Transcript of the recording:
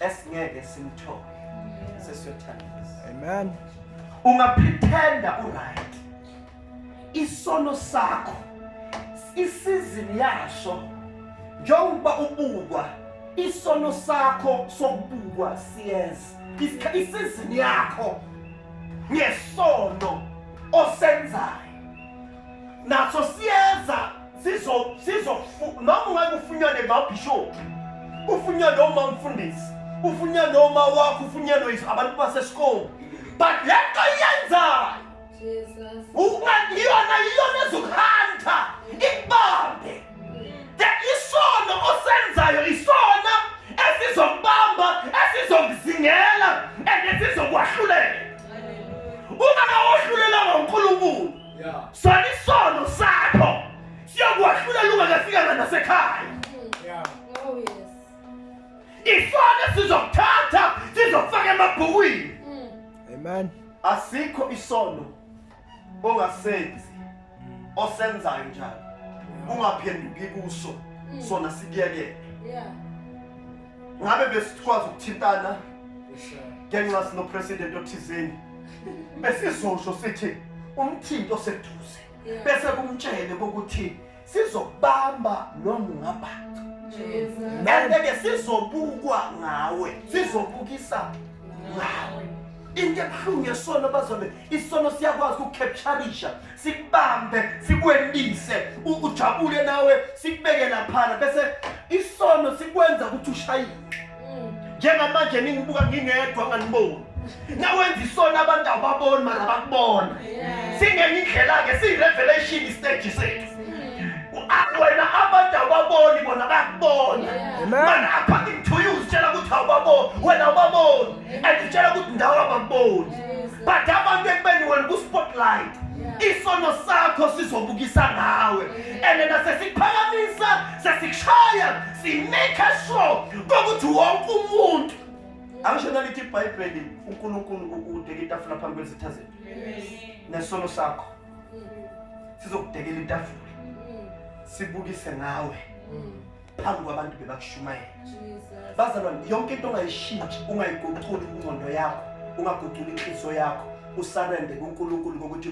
esingeke simthole sesiyothandazisa. Amen. Ungapretenda uright. Isono sakho isizini yaso njengoba ubukwa isono sakho sokubukwa siyeza. Isizini yakho ngesono osenzayo naso siyeza noma ungakufunyane ngabishop ufunyane noma umfundisi ufunyane noma wakho ufunyane abantu basesikole but lento yenzayo Jesus. iyona ezokuhanta ikubambe isono osenzayo isona esizokubamba esizokuzingela esizokwahluleka ungakawahlulelanga uNkulunkulu sona isono sakho siyokwahlulela ungakafika nasekhaya. Oh yes. Isona sizokuthatha sizofaka emabhukwini. Amen. Asikho isono ongasenzi osenzayo njalo ungaphenduki kuso sona sikuyekele. Yeah. Ngabe besikwazi ukuthintana ngenxa sino president othizeni besizosho sithi umthinto oseduze bese kumtshele ukuthi sizokubamba noma ungaba Jesus. ngeke sizobukwa ngawe sizobukisa ngawe. Into ebuhlungu yesono bazome isono siyakwazi ukukapturisha sikubambe sikwendise ujabule nawe sikubeke lapha bese isono sikwenza ukuthi ushayile. Njengamanje ningibuka ngingedwa nganiboni nawenza isono abantu ababoni mara bakubona singenye indlela ke siyirevelation stage sethu wena abantu ababoni bona bakubona mana according to you utshela ukuthi awubaboni wena awubaboni and utshela ukuthi ndawo ababoni but abantu ekubeni wena ku spotlight isono sakho sizobukisa ngawe and nase sikuphakamisa sesikushaya simake sure ukuthi wonke umuntu angisho nalithi iBhayibheli uNkulunkulu udeka itafula phambi kwezitha zethu nesono sakho sizokudekela itafula sibukise ngawe phambi kwabantu bebakushumayela. Bazalwane yonke into ongayishintshi ungayigoquli ingqondo yakho ungagoquli inhliziyo yakho usarende kuNkulunkulu ngokuthi